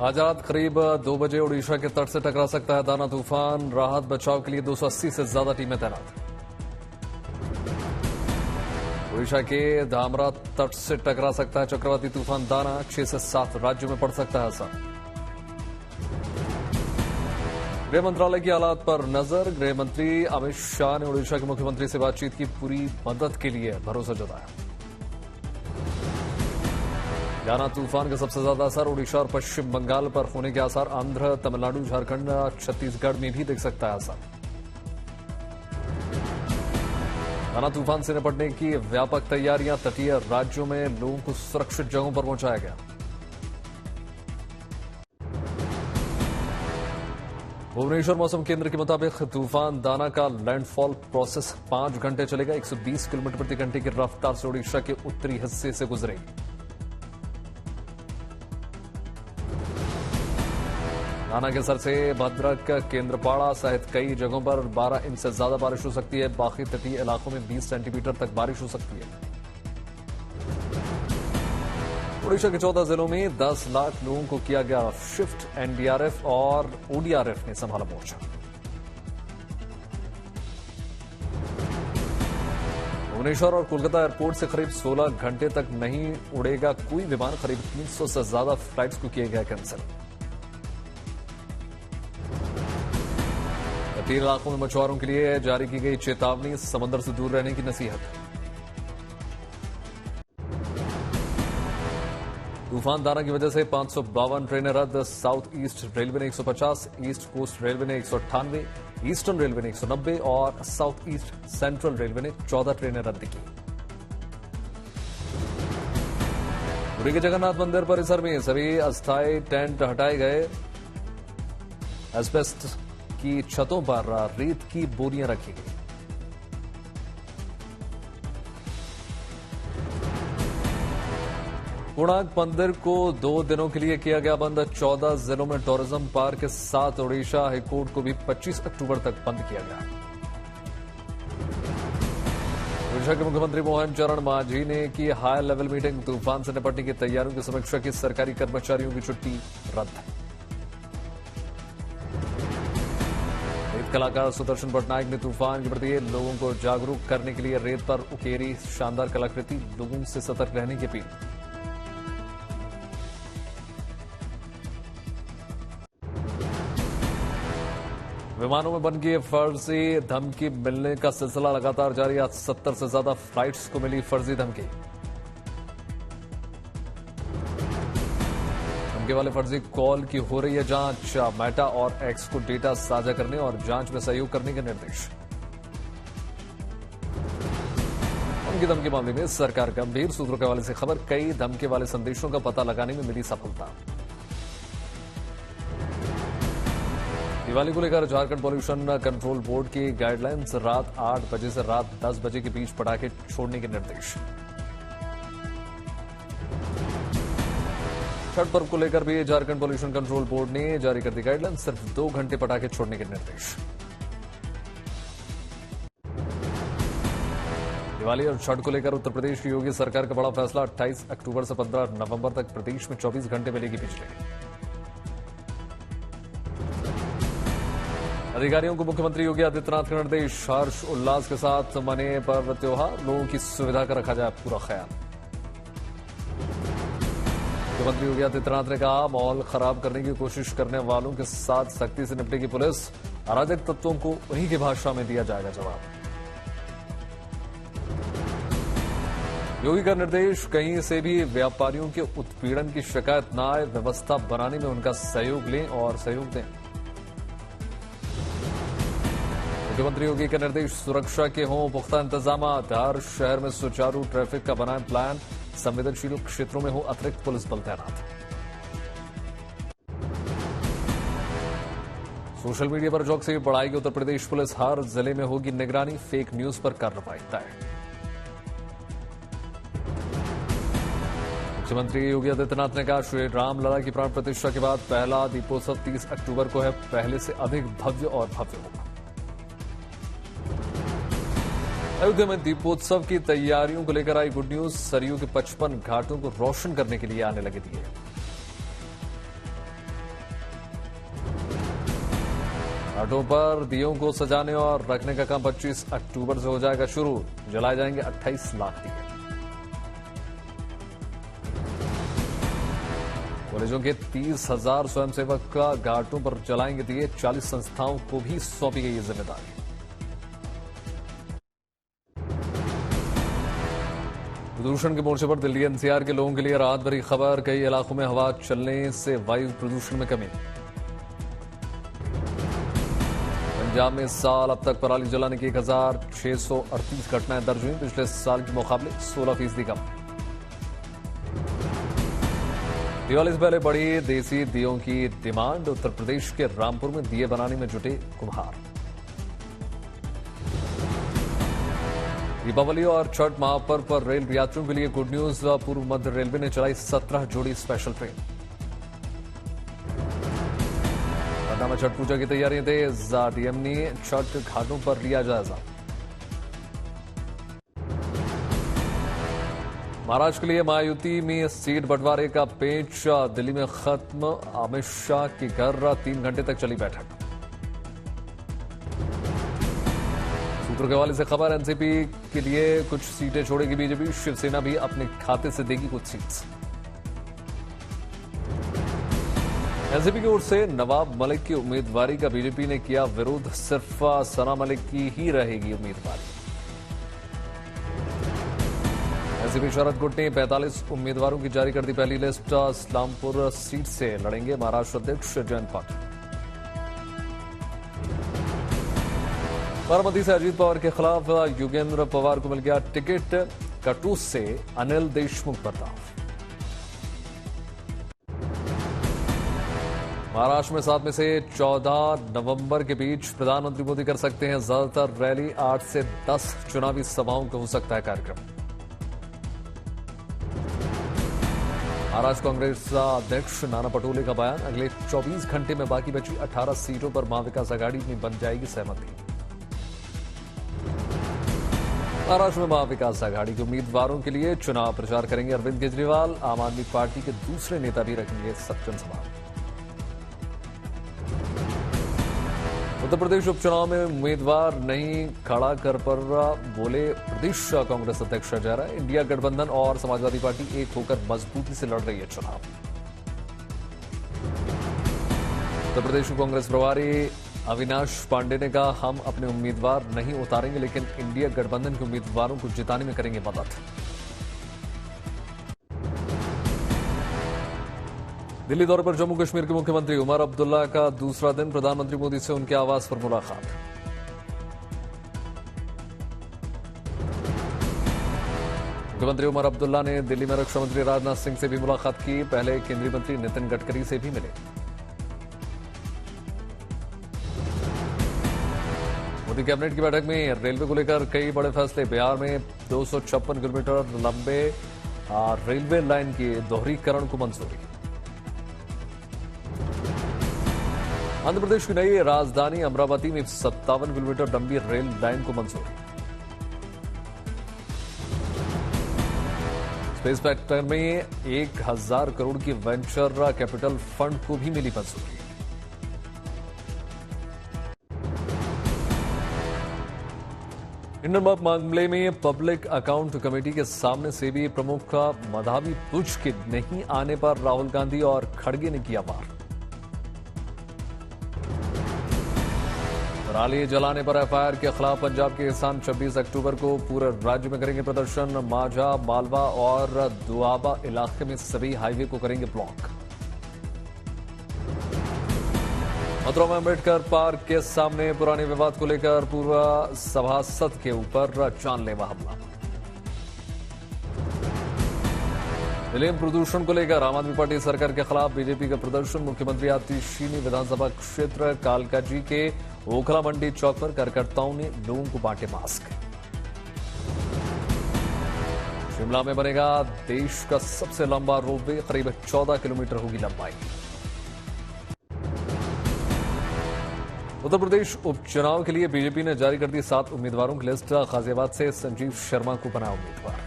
आज रात करीब 2 बजे ओडिशा के तट से टकरा सकता है दाना तूफान। राहत बचाव के लिए 280 से ज्यादा टीमें तैनात। ओडिशा के धामरा तट से टकरा सकता है चक्रवाती तूफान दाना। 6 से 7 राज्यों में पड़ सकता है असर। गृह मंत्रालय की हालात पर नजर। गृह मंत्री अमित शाह ने ओडिशा के मुख्यमंत्री से बातचीत की पूरी मदद के लिए भरोसा जताया। दाना तूफान का सबसे ज्यादा असर ओडिशा और पश्चिम बंगाल पर होने के आसार। आंध्र, तमिलनाडु, झारखंड, छत्तीसगढ़ में भी दिख सकता है असर। दाना तूफान से निपटने की व्यापक तैयारियां। तटीय राज्यों में लोगों को सुरक्षित जगहों पर पहुंचाया गया। भुवनेश्वर मौसम केंद्र के मुताबिक तूफान दाना का लैंडफॉल प्रोसेस 5 घंटे चलेगा। 120 किलोमीटर प्रति घंटे की रफ्तार से ओडिशा के उत्तरी हिस्से से गुजरेगी। दाना के असर से भद्रक, केंद्रपाड़ा सहित कई जगहों पर 12 इंच से ज्यादा बारिश हो सकती है। बाकी तटीय इलाकों में 20 सेंटीमीटर तक बारिश हो सकती है। ओडिशा के 14 जिलों में 10 लाख लोगों को किया गया शिफ्ट। एनडीआरएफ और ओडीआरएफ ने संभाला मोर्चा। भुवनेश्वर और कोलकाता एयरपोर्ट से करीब 16 घंटे तक नहीं उड़ेगा कोई विमान। करीब 300 से ज्यादा फ्लाइट्स को किया गया कैंसिल। तटीय इलाकों में मछुआरों के लिए जारी की गई चेतावनी। समंदर से दूर रहने की नसीहत। तूफान दाना की वजह से 552 ट्रेनें रद्द। साउथ ईस्ट रेलवे ने 150, ईस्ट कोस्ट रेलवे ने 198, ईस्टर्न रेलवे ने 190 और साउथ ईस्ट सेंट्रल रेलवे ने 14 ट्रेनें रद्द की। पुरी के जगन्नाथ मंदिर परिसर में सभी अस्थायी टेंट हटाए गए। एस्बेस्टस की छतों पर रेत की बोरियां रखी गई। कोणार्क मंदिर को 2 दिनों के लिए किया गया बंद। 14 जिलों में टूरिज्म पार्क के साथ ओडिशा हाईकोर्ट को भी 25 अक्टूबर तक बंद किया गया। ओडिशा के मुख्यमंत्री मोहन चरण मांझी ने की हाई लेवल मीटिंग। तूफान से निपटने की तैयारियों की समीक्षा की। सरकारी कर्मचारियों की छुट्टी रद्द। कलाकार सुदर्शन पटनायक ने तूफान के प्रति लोगों को जागरूक करने के लिए रेत पर उकेरी शानदार कलाकृति। लोगों से सतर्क रहने की अपील। विमानों में बन गई फर्जी धमकी मिलने का सिलसिला लगातार जारी। आज 70 से ज्यादा फ्लाइट्स को मिली फर्जी धमकी। धमकी वाले फर्जी कॉल की हो रही है जांच। मेटा और एक्स को डेटा साझा करने और जांच में सहयोग करने के निर्देश। धमकी धमकी मामले में सरकार गंभीर। सूत्रों के हवाले से खबर। कई धमकी वाले संदेशों का पता लगाने में मिली सफलता। दिवाली को लेकर झारखंड पॉल्यूशन कंट्रोल बोर्ड की गाइडलाइंस। रात 8 बजे से रात 10 बजे के बीच पटाखे छोड़ने के निर्देश। छठ पर्व को लेकर भी झारखंड पॉल्यूशन कंट्रोल बोर्ड ने जारी कर दी गाइडलाइंस। सिर्फ 2 घंटे पटाखे छोड़ने के निर्देश। दिवाली और छठ को लेकर उत्तर प्रदेश की योगी सरकार का बड़ा फैसला। 28 अक्टूबर से 15 नवंबर तक प्रदेश में 24 घंटे मिलेगी बिजली। अधिकारियों को मुख्यमंत्री योगी आदित्यनाथ का निर्देश। हर्ष उल्लास के साथ मने पर्व त्योहार। लोगों की सुविधा का रखा जाए पूरा ख्याल। मुख्यमंत्री योगी आदित्यनाथ ने कहा, माहौल खराब करने की कोशिश करने वालों के साथ सख्ती से निपटेगी पुलिस। अराजक तत्वों को उन्हीं की भाषा में दिया जाएगा जवाब। योगी का निर्देश, कहीं से भी व्यापारियों के उत्पीड़न की शिकायत न आए। व्यवस्था बनाने में उनका सहयोग लें और सहयोग दें। मुख्यमंत्री योगी के निर्देश, सुरक्षा के हों पुख्ता इंतजाम। हर शहर में सुचारू ट्रैफिक का बनाएं प्लान। संवेदनशील क्षेत्रों में हो अतिरिक्त पुलिस बल तैनात। सोशल मीडिया पर चौकसी बढ़ाएगी उत्तर प्रदेश पुलिस। हर जिले में होगी निगरानी। फेक न्यूज पर कार्रवाई तय। मुख्यमंत्री योगी आदित्यनाथ ने कहा, श्री रामलला की प्राण प्रतिष्ठा के बाद पहला दीपोत्सव 30 अक्टूबर को है। पहले से अधिक भव्य और भव्य होगा। अयोध्या में दीपोत्सव की तैयारियों को लेकर आई गुड न्यूज। सरयू के 55 घाटों को रोशन करने के लिए आने लगे दिए। घाटों पर दियों को सजाने और रखने का काम 25 अक्टूबर से हो जाएगा शुरू। जलाए जाएंगे 28 लाख दिए। कॉलेजों के 30,000 स्वयंसेवक का घाटों पर जलाएंगे दिए। 40 संस्थाओं को भी सौंपी गई ये जिम्मेदारी। प्रदूषण के मोर्चे पर दिल्ली एनसीआर के लोगों के लिए राहत भरी खबर। कई इलाकों में हवा चलने से वायु प्रदूषण में कमी। पंजाब में इस साल अब तक पराली जलाने की 1,638 घटनाएं दर्ज हुई। पिछले साल के मुकाबले 16% कम। दिवाली से पहले बढ़ी देसी दियों की डिमांड। उत्तर प्रदेश के रामपुर में दिए बनाने में जुटे कुम्हार। दीपावली और छठ महापर्व पर रेल यात्रियों के लिए गुड न्यूज। पूर्व मध्य रेलवे ने चलाई 17 जोड़ी स्पेशल ट्रेन। पटना में छठ पूजा की तैयारियां तेज। डीएम ने छठ घाटों पर लिया जायजा। महाराष्ट्र के लिए महायुति में सीट बंटवारे का पेच। दिल्ली में खत्म। अमित शाह के घर 3 घंटे तक चली बैठक। सूत्रों के हवाले से खबर। एनसीपी के लिए कुछ सीटें छोड़ेगी बीजेपी। शिवसेना भी अपने खाते से देगी कुछ सीट्स। एनसीपी की ओर से नवाब मलिक की उम्मीदवारी का बीजेपी ने किया विरोध। सिर्फ सना मलिक की ही रहेगी उम्मीदवारी। एनसीपी शरद गुट ने 45 उम्मीदवारों की जारी कर दी पहली लिस्ट। इस्लामपुर सीट से लड़ेंगे महाराष्ट्र अध्यक्ष जयंत पाटिल। बारामती से अजीत पवार के खिलाफ योगेंद्र पवार को मिल गया टिकट। कटूस से अनिल देशमुख बर्ताव। महाराष्ट्र में 7 में से 14 नवंबर के बीच प्रधानमंत्री मोदी कर सकते हैं ज्यादातर रैली। 8 से 10 चुनावी सभाओं का हो सकता है कार्यक्रम। महाराष्ट्र कांग्रेस अध्यक्ष नाना पटोले का बयान। अगले 24 घंटे में बाकी बची 18 सीटों पर महाविकास आघाड़ी में बन जाएगी सहमति। महाराष्ट्र में महाविकास आघाड़ी के उम्मीदवारों के लिए चुनाव प्रचार करेंगे अरविंद केजरीवाल। आम आदमी पार्टी के दूसरे नेता भी रखेंगे जनसभा। उत्तर प्रदेश उपचुनाव में उम्मीदवार नहीं खड़ा कर पर बोले प्रदेश कांग्रेस अध्यक्ष अजय राय। इंडिया गठबंधन और समाजवादी पार्टी एक होकर मजबूती से लड़ रही है चुनाव। उत्तर प्रदेश कांग्रेस प्रभारी अविनाश पांडे ने कहा, हम अपने उम्मीदवार नहीं उतारेंगे लेकिन इंडिया गठबंधन के उम्मीदवारों को जिताने में करेंगे मदद। दिल्ली दौरे पर जम्मू कश्मीर के मुख्यमंत्री उमर अब्दुल्ला का दूसरा दिन। प्रधानमंत्री मोदी से उनके आवास पर मुलाकात। मुख्यमंत्री उमर अब्दुल्ला ने दिल्ली में रक्षा मंत्री राजनाथ सिंह से भी मुलाकात की। पहले केंद्रीय मंत्री नितिन गडकरी से भी मिले। मोदी कैबिनेट की बैठक में रेलवे को लेकर कई बड़े फैसले। बिहार में 256 किलोमीटर लंबे रेलवे लाइन के दोहरीकरण को मंजूरी। आंध्र प्रदेश की नई राजधानी अमरावती में 57 किलोमीटर लंबी रेल लाइन को मंजूरी। स्पेस सेक्टर में 1,000 करोड़ की वेंचर कैपिटल फंड को भी मिली मंजूरी। इंडियन मामले में पब्लिक अकाउंट कमेटी के सामने सेबी प्रमुख मधावी बुच के नहीं आने पर राहुल गांधी और खड़गे ने किया वार। पराली जलाने पर एफआईआर के खिलाफ पंजाब के किसान 26 अक्टूबर को पूरे राज्य में करेंगे प्रदर्शन। माझा, मालवा और दुआबा इलाके में सभी हाईवे को करेंगे ब्लॉक। मथुरा में अम्बेडकर पार्क के सामने पुराने विवाद को लेकर पूर्व सभासद के ऊपर जानलेवा हमला। दिल्ली में प्रदूषण को लेकर आम आदमी पार्टी सरकार के खिलाफ बीजेपी का प्रदर्शन। मुख्यमंत्री आतिशीनी विधानसभा क्षेत्र कालकाजी के ओखला मंडी चौक पर कार्यकर्ताओं ने लोगों को बांटे मास्क। शिमला में बनेगा देश का सबसे लंबा रोपवे। करीब 14 किलोमीटर होगी लंबाई। उत्तर प्रदेश उपचुनाव के लिए बीजेपी ने जारी कर दी 7 उम्मीदवारों की लिस्ट। गाजियाबाद से संजीव शर्मा को बना उम्मीदवार।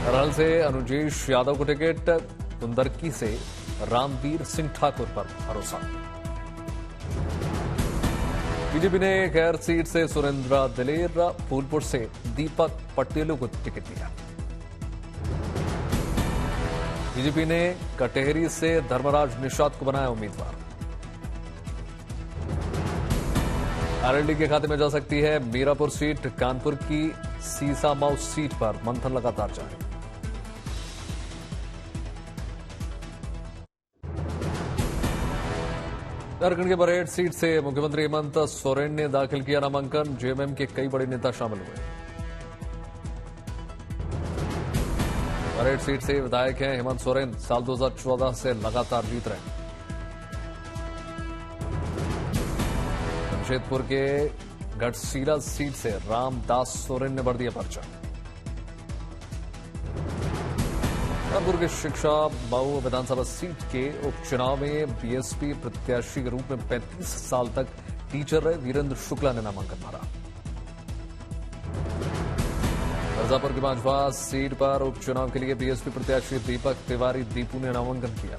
करहल से अनुजेश यादव को टिकट। कुंदरकी से रामवीर सिंह ठाकुर पर भरोसा। बीजेपी ने खैर सीट से सुरेंद्र दिलेर, फूलपुर से दीपक पटेलू को टिकट दिया। बीजेपी ने कटेहरी से धर्मराज निषाद को बनाया उम्मीदवार। आरएलडी के खाते में जा सकती है मीरापुर सीट। कानपुर की सीसामाऊ सीट पर मंथन लगातार जारी। झारखंड के बरहेट सीट से मुख्यमंत्री हेमंत सोरेन ने दाखिल किया नामांकन। जेएमएम के कई बड़े नेता शामिल हुए। बरहेट सीट से विधायक हैं हेमंत सोरेन, साल 2014 से लगातार जीत रहे हैं। जमशेदपुर के गढ़सीला सीट से रामदास सोरेन ने भर दिया पर्चा। कानपुर की शिक्षा मऊ विधानसभा सीट के उपचुनाव में बीएसपी प्रत्याशी के रूप में 35 साल तक टीचर रहे वीरेंद्र शुक्ला ने नामांकन भरा। मिर्जापुर की भाजपा सीट पर उपचुनाव के लिए बीएसपी प्रत्याशी दीपक तिवारी दीपू ने नामांकन किया।